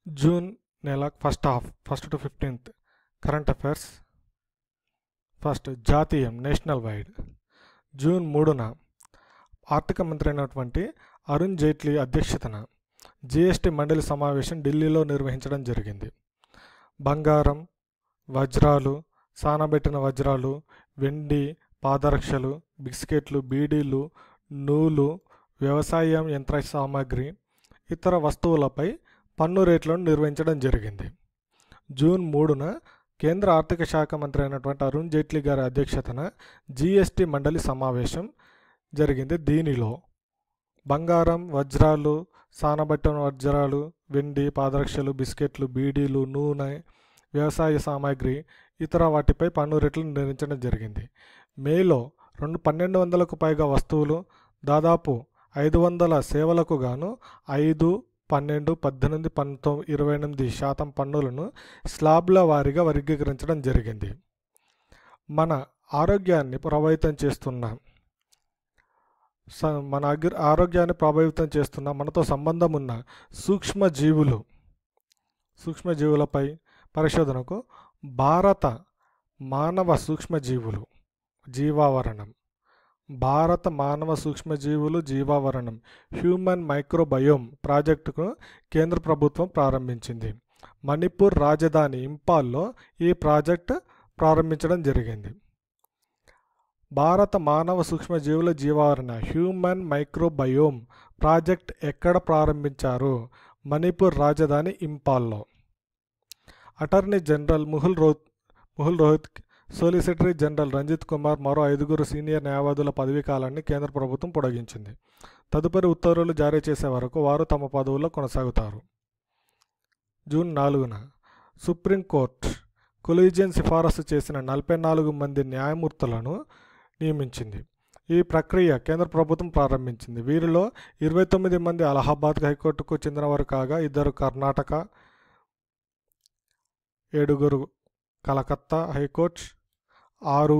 June నెల first half 1st to 15th current affairs. First జాతీయం national wide. June 3న ఆర్థిక మంత్రి అయినటువంటి అరుణ్ జైట్లీ అధ్యక్షతన జిఎస్టీ మండలి సమావేశం ఢిల్లీలో నిర్వహించడం జరిగింది. బంగారం, వజ్రాలు, సానబెట్టిన వజ్రాలు, వెండి, పాదరక్షలు, బిస్కెట్లు, బీడీలు, నూలు, వ్యవసాయం యంత్ర సామాగ్రి, ఇతర వస్తువులపై పన్ను రేట్లను నిర్వహించడం జరిగింది. జూన్ 3న కేంద్ర ఆర్థిక శాఖ మంత్రి అయినటువంటి అరుణ్ జైట్లీ గారి అధ్యక్షతన జిఎస్టీ మండలి సమావేశం జరిగింది. దీనిలో బంగారం, వజ్రాలు, సానబట్టిన వజ్రాలు, వెండి, పాదరక్షలు, బిస్కెట్లు, బీడీలు, నూనె, వ్యవసాయ సామాగ్రి, ఇతర వాటిపై పన్ను రేట్లను నిర్ణయించడం జరిగింది. మేలో 1200కు పైగా వస్తువులు, దాదాపు 500 సేవలకు గాను 5, 12, 18, 28% పన్నులను స్లాబ్ల వారీగా వర్గీకరించడం జరిగింది. మన ఆరోగ్యాన్ని ప్రభావితం చేస్తున్న మనతో సంబంధం ఉన్న సూక్ష్మజీవులపై పరిశోధనకు భారత మానవ సూక్ష్మజీవులు జీవావరణం హ్యూమన్ మైక్రోబయోమ్ ప్రాజెక్టును కేంద్ర ప్రభుత్వం ప్రారంభించింది. మణిపూర్ రాజధాని ఇంపాల్లో ఈ ప్రాజెక్టు ప్రారంభించడం జరిగింది. భారత మానవ సూక్ష్మజీవుల జీవావరణ హ్యూమన్ మైక్రోబయోమ్ ప్రాజెక్ట్ ఎక్కడ ప్రారంభించారు? మణిపూర్ రాజధాని ఇంపాల్లో. Attorney general Mukul Rohatgi, solicitor general Ranjit Kumar, మరో 5 సీనియర్ న్యాయవాదుల పదవీ కాలాన్ని కేంద్ర ప్రభుత్వం పొడిగించింది. తదుపరి ఉత్తర్వులు జారీ చేసే వరకు వారు తమ పదవుల్లో కొనసాగుతారు. జూన్ 4న సుప్రీంకోర్టు కొలీజియం సిఫారసు చేసిన 44 మంది న్యాయమూర్తులను నియమించింది. ఈ ప్రక్రియ కేంద్ర ప్రభుత్వం ప్రారంభించింది. వీరిలో 29 మంది అలహాబాద్ హైకోర్టుకు చెందినవారు కాగా 2 కర్ణాటక, 7 కలకత్తా హైకోర్టు, 6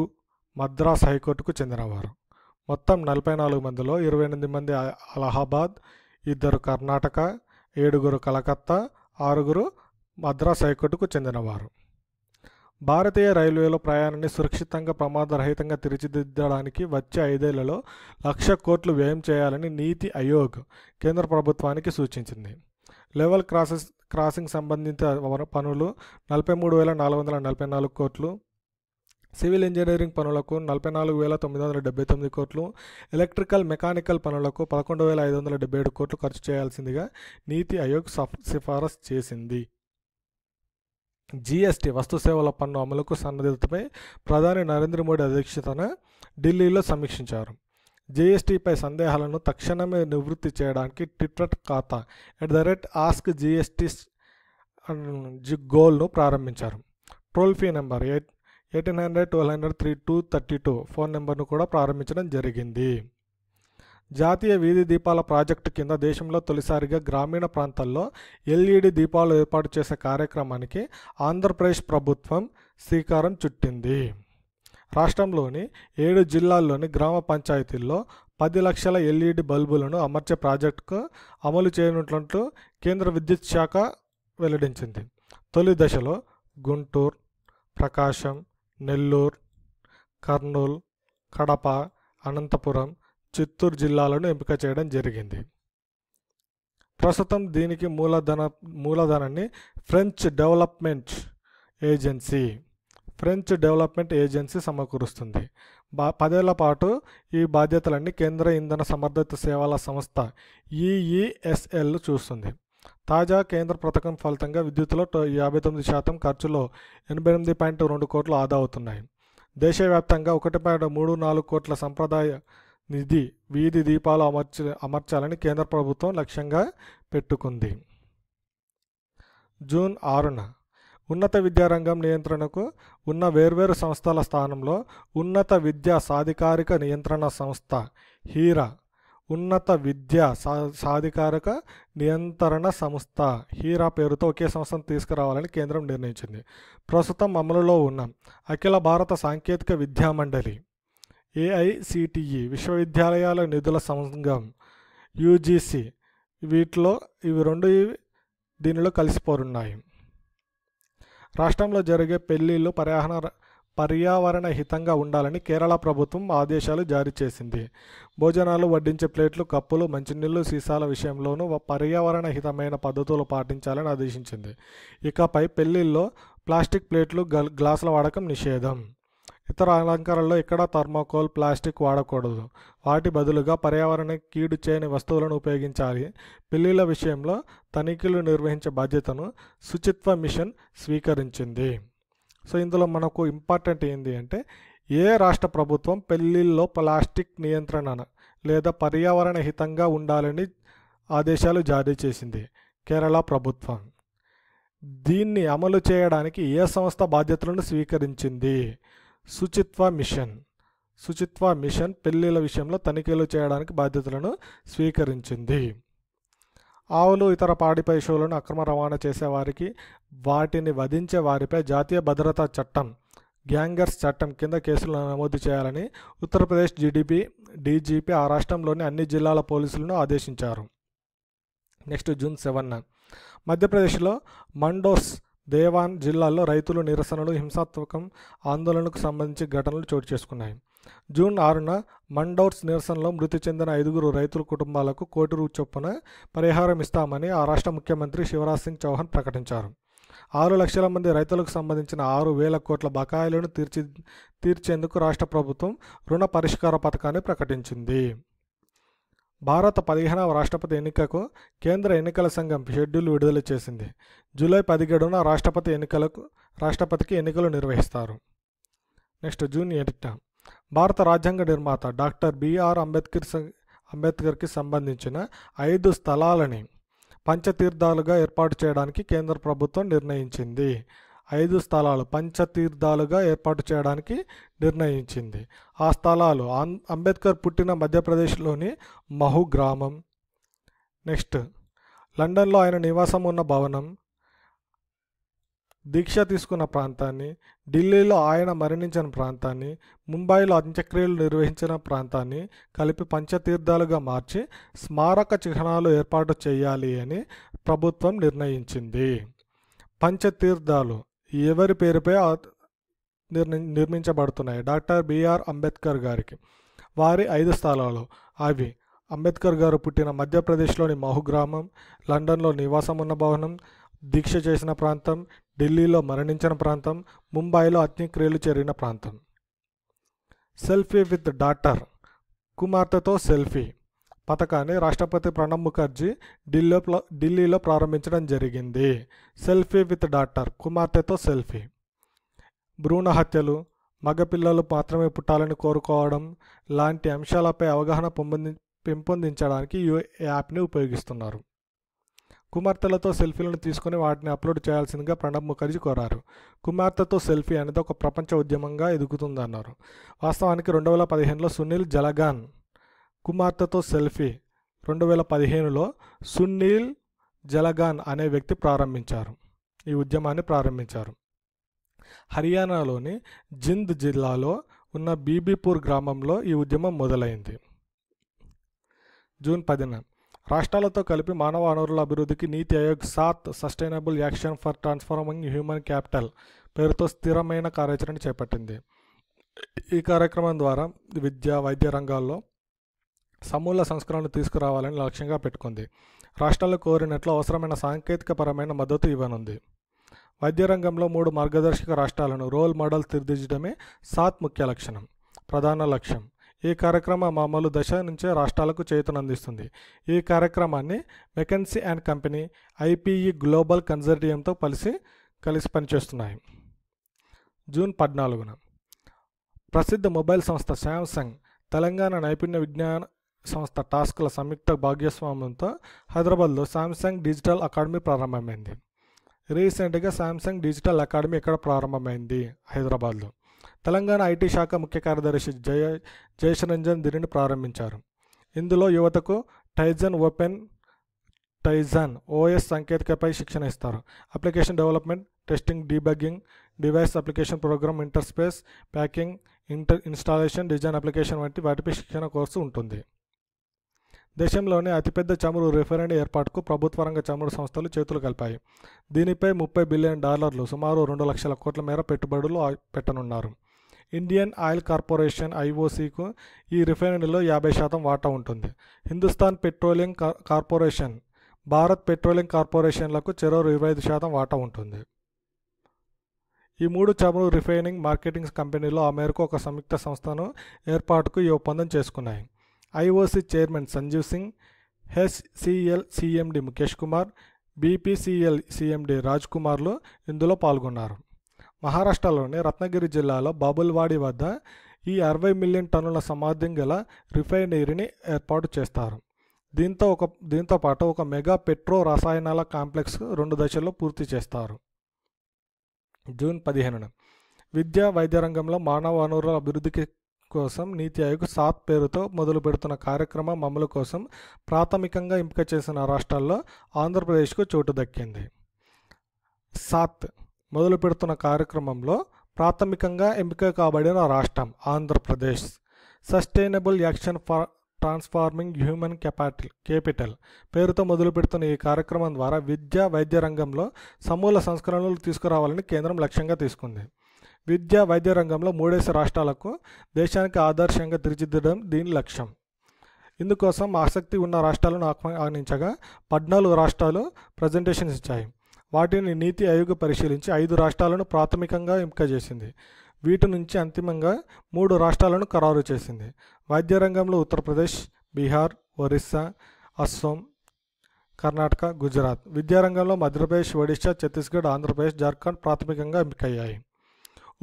మద్రాస్ హైకోర్టుకు చెందినవారు. మొత్తం 44 మందిలో 28 మంది అలహాబాద్, 2 కర్ణాటక, 7 కలకత్తా, 6 మద్రాస్ హైకోర్టుకు చెందినవారు. భారతీయ రైల్వేలో ప్రయాణాన్ని సురక్షితంగా ప్రమాదరహితంగా తీర్చిదిద్దడానికి వచ్చే 5 ఏళ్లలో 1,00,000 కోట్లు వ్యయం చేయాలని నీతి ఆయోగ్ కేంద్ర ప్రభుత్వానికి సూచించింది. లెవెల్ క్రాసింగ్ సంబంధిత పనులు 43,444 కోట్లు, సివిల్ ఇంజనీరింగ్ పనులకు 44,979 కోట్లు, ఎలక్ట్రికల్ మెకానికల్ పనులకు 11,577 కోట్లు ఖర్చు చేయాల్సిందిగా నీతి ఆయోగ్ సిఫారసు చేసింది. జిఎస్టీ వస్తుసేవల పన్ను అమలుకు సన్నద్ధతపై ప్రధాని నరేంద్ర మోడీ అధ్యక్షతన ఢిల్లీలో సమీక్షించారు. జిఎస్టీపై సందేహాలను తక్షణమే నివృత్తి చేయడానికి ట్విట్టర్ ఖాతా @AskGST గోల్ను ప్రారంభించారు. టోల్ ఫ్రీ నెంబర్ 1800-1200-3232 ఫోన్ నెంబర్ను కూడా ప్రారంభించడం జరిగింది. జాతీయ వీధి దీపాల ప్రాజెక్టు కింద దేశంలో తొలిసారిగా గ్రామీణ ప్రాంతాల్లో ఎల్ఈడి దీపాలు ఏర్పాటు చేసే కార్యక్రమానికి ఆంధ్రప్రదేశ్ ప్రభుత్వం శ్రీకారం చుట్టింది. రాష్ట్రంలోని 7 జిల్లాల్లోని గ్రామ పంచాయతీల్లో 10 లక్షల ఎల్ఈడి బల్బులను అమర్చే ప్రాజెక్టుకు అమలు చేయనున్నట్లు కేంద్ర విద్యుత్ శాఖ వెల్లడించింది. తొలి దశలో గుంటూరు, ప్రకాశం, నెల్లూరు, కర్నూలు, కడప, అనంతపురం, చిత్తూరు జిల్లాలను ఎంపిక చేయడం జరిగింది. ప్రస్తుతం దీనికి మూలధనాన్ని ఫ్రెంచ్ డెవలప్మెంట్ ఏజెన్సీ సమకూరుస్తుంది. 10 ఏళ్ల పాటు ఈ బాధ్యతలన్నీ కేంద్ర ఇంధన సమర్థత సేవల సంస్థ EESL చూస్తుంది. తాజా కేంద్ర పథకం ఫలితంగా విద్యుత్తులో 59% ఖర్చులో 88.2 కోట్లు ఆదా అవుతున్నాయి. దేశవ్యాప్తంగా 1.34 కోట్ల సంప్రదాయ నిధి వీధి దీపాలు అమర్చాలని కేంద్ర ప్రభుత్వం లక్ష్యంగా పెట్టుకుంది. జూన్ 6న ఉన్నత విద్యారంగం నియంత్రణకు ఉన్న వేర్వేరు సంస్థల స్థానంలో ఉన్నత విద్యా సాధికారిక నియంత్రణ సంస్థ హీరా ఉన్నత విద్యా సాధికారిక నియంత్రణ సంస్థ హీరా పేరుతో ఒకే సంస్థను తీసుకురావాలని కేంద్రం నిర్ణయించింది. ప్రస్తుతం అమలులో ఉన్న అఖిల భారత సాంకేతిక విద్యా మండలి AICTE విశ్వవిద్యాలయాల నిధుల సంఘం UGC వీటిలో ఇవి 2 దీనిలో కలిసిపోనున్నాయి. రాష్ట్రంలో జరిగే పెళ్లిళ్లు పర్యావరణ హితంగా ఉండాలని కేరళ ప్రభుత్వం ఆదేశాలు జారీ చేసింది. భోజనాలు వడ్డించే ప్లేట్లు, కప్పులు, మంచినీళ్లు, సీసాల విషయంలోనూ పర్యావరణ హితమైన పద్ధతులు పాటించాలని ఆదేశించింది. ఇకపై పెళ్లిల్లో ప్లాస్టిక్ ప్లేట్లు, గ్లాసుల వాడకం నిషేధం. ఇతర అలంకరణలో ఎక్కడా థర్మాకోల్, ప్లాస్టిక్ వాడకూడదు. వాటి బదులుగా పర్యావరణ కీడు చేయని వస్తువులను ఉపయోగించాలి. పెళ్లిళ్ల విషయంలో తనిఖీలు నిర్వహించే బాధ్యతను శుచిత్వ మిషన్ స్వీకరించింది. సో ఇందులో మనకు ఇంపార్టెంట్ ఏంటి అంటే, ఏ రాష్ట్ర ప్రభుత్వం పెళ్లిల్లో ప్లాస్టిక్ నియంత్రణ లేదా పర్యావరణ హితంగా ఉండాలని ఆదేశాలు జారీ చేసింది? కేరళ ప్రభుత్వం. దీన్ని అమలు చేయడానికి ఏ సంస్థ బాధ్యతలను స్వీకరించింది? శుచిత్వ మిషన్. శుచిత్వ మిషన్ పెళ్లిళ్ల విషయంలో తనిఖీలు చేయడానికి బాధ్యతలను స్వీకరించింది. ఆవులు, ఇతర పాడి పశువులను అక్రమ రవాణా చేసేవారికి, వాటిని వధించే వారిపై జాతీయ భద్రతా చట్టం గ్యాంగర్స్ చట్టం కింద కేసులు నమోదు చేయాలని ఉత్తరప్రదేశ్ డీజీపీ ఆ రాష్ట్రంలోని అన్ని జిల్లాల పోలీసులను ఆదేశించారు. నెక్స్ట్ జూన్ 7 మధ్యప్రదేశ్లో మండోస్, దేవాన్ జిల్లాల్లో రైతులు నిరసనలు, హింసాత్మక ఆందోళనకు సంబంధించి ఘటనలు చోటు చేసుకున్నాయి. జూన్ 6 మండోర్స్ నిరసనలో మృతి చెందిన 5 రైతుల కుటుంబాలకు ₹1 కోటి చొప్పున పరిహారం ఇస్తామని ఆ రాష్ట్ర ముఖ్యమంత్రి శివరాజ్ సింగ్ చౌహాన్ ప్రకటించారు. 6 లక్షల మంది రైతులకు సంబంధించిన 6,000 కోట్ల బకాయిలను తీర్చేందుకు రాష్ట్ర ప్రభుత్వం రుణ పరిష్కార పథకాన్ని ప్రకటించింది. భారత 15వ రాష్ట్రపతి ఎన్నికకు కేంద్ర ఎన్నికల సంఘం షెడ్యూల్ విడుదల చేసింది. జూలై 17న రాష్ట్రపతికి ఎన్నికలు నిర్వహిస్తారు. నెక్స్ట్ జూన్ 8 భారత రాజ్యాంగ నిర్మాత డాక్టర్ బిఆర్ అంబేద్కర్కి సంబంధించిన 5 స్థలాలని పంచతీర్థాలుగా ఏర్పాటు చేయడానికి కేంద్ర ప్రభుత్వం నిర్ణయించింది. 5 స్థలాలు పంచతీర్థాలుగా ఏర్పాటు చేయడానికి నిర్ణయించింది. ఆ స్థలాలు అంబేద్కర్ పుట్టిన మధ్యప్రదేశ్లోని మహు గ్రామం, నెక్స్ట్ లండన్లో ఆయన నివాసం ఉన్న భవనం, దీక్ష తీసుకున్న ప్రాంతాన్ని, ఢిల్లీలో ఆయన మరణించిన ప్రాంతాన్ని, ముంబైలో అంత్యక్రియలు నిర్వహించిన ప్రాంతాన్ని కలిపి పంచతీర్థాలుగా మార్చి స్మారక చిహ్నాలు ఏర్పాటు చేయాలి అని ప్రభుత్వం నిర్ణయించింది. పంచతీర్థాలు ఎవరి పేరుపై నిర్మించబడుతున్నాయి? డాక్టర్ బిఆర్ అంబేద్కర్ గారికి. వారి 5 స్థలాలు అవి అంబేద్కర్ గారు పుట్టిన మధ్యప్రదేశ్లోని మహు గ్రామం, లండన్లో నివాసం ఉన్న భవనం, దీక్ష చేసిన ప్రాంతం, ఢిల్లీలో మరణించిన ప్రాంతం, ముంబైలో అగ్నిక్రియలు జరిగిన ప్రాంతం. సెల్ఫీ విత్ డాటర్, కుమార్తెతో సెల్ఫీ పథకాన్ని రాష్ట్రపతి ప్రణబ్ ముఖర్జీ ఢిల్లీలో ప్రారంభించడం జరిగింది. సెల్ఫీ విత్ డాటర్, కుమార్తెతో సెల్ఫీ. భ్రూణ హత్యలు, మగపిల్లలు మాత్రమే పుట్టాలని కోరుకోవడం లాంటి అంశాలపై అవగాహన పెంపొందించడానికి ఈ యాప్ని ఉపయోగిస్తున్నారు. కుమార్తెలతో సెల్ఫీలను తీసుకుని వాటిని అప్లోడ్ చేయాల్సిందిగా ప్రణబ్ ముఖర్జీ కోరారు. కుమార్తెతో సెల్ఫీ అనేది ఒక ప్రపంచ ఉద్యమంగా ఎదుగుతుందన్నారు. వాస్తవానికి 2015లో సునీల్ జలగాన్ కుమార్తెతో సెల్ఫీ 2015లో సునీల్ జలగాన్ అనే వ్యక్తి ఈ ఉద్యమాన్ని ప్రారంభించారు. హర్యానాలోని జింద్ జిల్లాలో ఉన్న బీబీపూర్ గ్రామంలో ఈ ఉద్యమం మొదలైంది. జూన్ 10 రాష్ట్రాలతో కలిపి మానవ వనరుల అభివృద్ధికి నీతి Aayog 7 sustainable action for transforming human capital పేరుతో స్థిరమైన కార్యాచరణ చేపట్టింది. ఈ కార్యక్రమం ద్వారా విద్య, వైద్య రంగాల్లో సమూల సంస్కరణలు తీసుకురావాలని లక్ష్యంగా పెట్టుకుంది. రాష్ట్రాలు కోరినట్లు అవసరమైన సాంకేతికపరమైన మద్దతు ఇవ్వనుంది. వైద్య రంగంలో 3 మార్గదర్శక రాష్ట్రాలను రోల్ మోడల్ తీర్చిదిద్దడమే 7 ముఖ్య ప్రధాన లక్ష్యం. ఈ కార్యక్రమం అమలు దశ నుంచే రాష్ట్రాలకు చేయూతనందిస్తుంది. ఈ కార్యక్రమాన్ని McKinsey and company, IPE global కన్సార్టియంతో కలిసి పనిచేస్తున్నాయి. జూన్ 14 ప్రసిద్ధ మొబైల్ సంస్థ శాంసంగ్, తెలంగాణ నైపుణ్య విజ్ఞాన సంస్థ టాస్క్ల సంయుక్త భాగస్వామ్యంతో హైదరాబాద్లో శాంసంగ్ డిజిటల్ అకాడమీ ప్రారంభమైంది. రీసెంట్గా శాంసంగ్ డిజిటల్ అకాడమీ ఇక్కడ ప్రారంభమైంది హైదరాబాద్లో. తెలంగాణ ఐటీ శాఖ ముఖ్య కార్యదర్శి జయశరంజన్ దీనిని ప్రారంభించారు. ఇందులో యువతకు టైజన్ ఓపెన్ టైజన్ ఓఎస్ సాంకేతికపై శిక్షణ ఇస్తారు. Application development, testing, debugging, device application program interface, packing, installation, design application వంటి వాటిపై శిక్షణ కోర్సు ఉంటుంది. దేశంలోని అతిపెద్ద చమురు రిఫైనరీ ఏర్పాటుకు ప్రభుత్వ రంగ చమురు సంస్థలు చేతులు కలిపాయి. దీనిపై $30 బిలియన్ సుమారు 2 లక్షల కోట్ల మేర పెట్టుబడులు పెట్టనున్నారు. ఇండియన్ ఆయిల్ కార్పొరేషన్ ఐఓసీకు ఈ రిఫైనరీలో 50% వాటా ఉంటుంది. Hindustan petroleum corporation, Bharat petroleum కార్పొరేషన్లకు చెరో 25% వాటా ఉంటుంది. ఈ 3 చమురు రిఫైనింగ్ మార్కెటింగ్ కంపెనీలు ఆ మేరకు ఒక సంయుక్త సంస్థను ఏర్పాటుకు ఈ ఒప్పందం చేసుకున్నాయి. IOC chairman Sanjeev Singh, HCL CMD Mukesh Kumar, BPCL CMD Raj కుమార్లు ఇందులో పాల్గొన్నారు. మహారాష్ట్రలోని రత్నగిరి జిల్లాలో బాబుల్వాడి వద్ద ఈ 60 మిలియన్ టన్నుల సామర్థ్యం గల రిఫైనరీని ఏర్పాటు చేస్తారు. దీంతో పాటు ఒక మెగా పెట్రో రసాయనాల కాంప్లెక్స్ 2 దశల్లో పూర్తి చేస్తారు. జూన్ 15న విద్యా వైద్య రంగంలో మానవ వనరుల అభివృద్ధికి కోసం నీతి ఆయోగ్ సాత్ పేరుతో మొదలు పెడుతున్న కార్యక్రమం అమలు కోసం ప్రాథమికంగా ఎంపిక చేసిన రాష్ట్రాల్లో ఆంధ్రప్రదేశ్కు చోటు దక్కింది. సాత్ మొదలు పెడుతున్న కార్యక్రమంలో ప్రాథమికంగా ఎంపిక కాబడిన రాష్ట్రం Andhra Pradesh. Sustainable action for transforming human capital పేరుతో మొదలు పెడుతున్న ఈ కార్యక్రమం ద్వారా విద్యా వైద్య రంగంలో సమూల సంస్కరణలు తీసుకురావాలని కేంద్రం లక్ష్యంగా తీసుకుంది. విద్యా వైద్య రంగంలో 3 రాష్ట్రాలకు దేశానికి ఆదర్శంగా తీర్చిదిద్దడం దీని లక్ష్యం. ఇందుకోసం ఆసక్తి ఉన్న రాష్ట్రాలను ఆహ్వానించగా 14 రాష్ట్రాలు ప్రజెంటేషన్స్ ఇచ్చాయి. వాటిని నీతి ఆయోగ్ పరిశీలించి 5 రాష్ట్రాలను ప్రాథమికంగా ఎంపిక చేసింది. వీటి నుంచి అంతిమంగా 3 రాష్ట్రాలను ఖరారు చేసింది. వైద్య రంగంలో ఉత్తరప్రదేశ్, బీహార్, ఒరిస్సా, అస్సాం, కర్ణాటక, గుజరాత్. విద్యారంగంలో మధ్యప్రదేశ్, ఒడిశా, ఛత్తీస్గఢ్, ఆంధ్రప్రదేశ్, జార్ఖండ్ ప్రాథమికంగా ఎంపికయ్యాయి.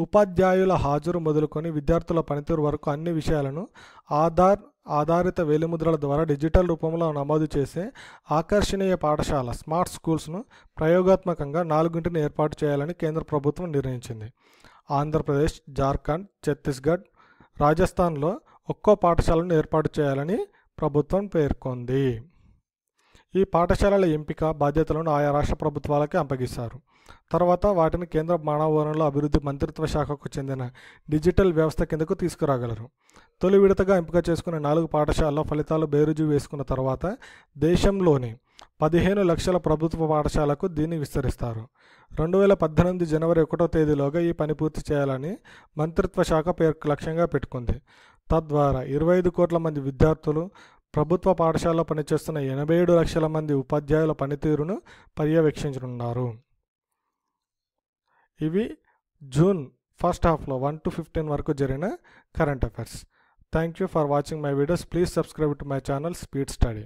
ఉపాధ్యాయుల హాజరు మొదలుకొని విద్యార్థుల పనితీరు వరకు అన్ని విషయాలను ఆధారిత వేలిముద్రల ద్వారా డిజిటల్ రూపంలో నమోదు చేసే ఆకర్షణీయ పాఠశాల స్మార్ట్ స్కూల్స్ను ప్రయోగాత్మకంగా 4 ఏర్పాటు చేయాలని కేంద్ర ప్రభుత్వం నిర్ణయించింది. ఆంధ్రప్రదేశ్, జార్ఖండ్, ఛత్తీస్గఢ్, రాజస్థాన్లో ఒక్కో పాఠశాలను ఏర్పాటు చేయాలని ప్రభుత్వం పేర్కొంది. ఈ పాఠశాలల ఎంపిక బాధ్యతలను ఆయా రాష్ట్ర ప్రభుత్వాలకే అప్పగిస్తారు. తర్వాత వాటిని కేంద్ర మానవ వనరుల అభివృద్ధి మంత్రిత్వ శాఖకు చెందిన డిజిటల్ వ్యవస్థ కిందకు తీసుకురాగలరు. తొలి విడతగా ఎంపిక చేసుకున్న 4 పాఠశాలల ఫలితాలు బేరుజు వేసుకున్న తర్వాత దేశంలోని 15 లక్షల ప్రభుత్వ పాఠశాలకు దీన్ని విస్తరిస్తారు. 2018 జనవరి 1వ తేదీలోగా ఈ పని పూర్తి చేయాలని మంత్రిత్వ శాఖ లక్ష్యంగా పెట్టుకుంది. తద్వారా 25 కోట్ల మంది విద్యార్థులు, ప్రభుత్వ పాఠశాలలో పనిచేస్తున్న 87 లక్షల మంది ఉపాధ్యాయుల పనితీరును పర్యవేక్షించనున్నారు. ఇవి జూన్ ఫస్ట్ హాఫ్లో 1 to 15 వరకు జరిగిన current affairs. Thank you for watching my videos. Please subscribe to my channel speed study.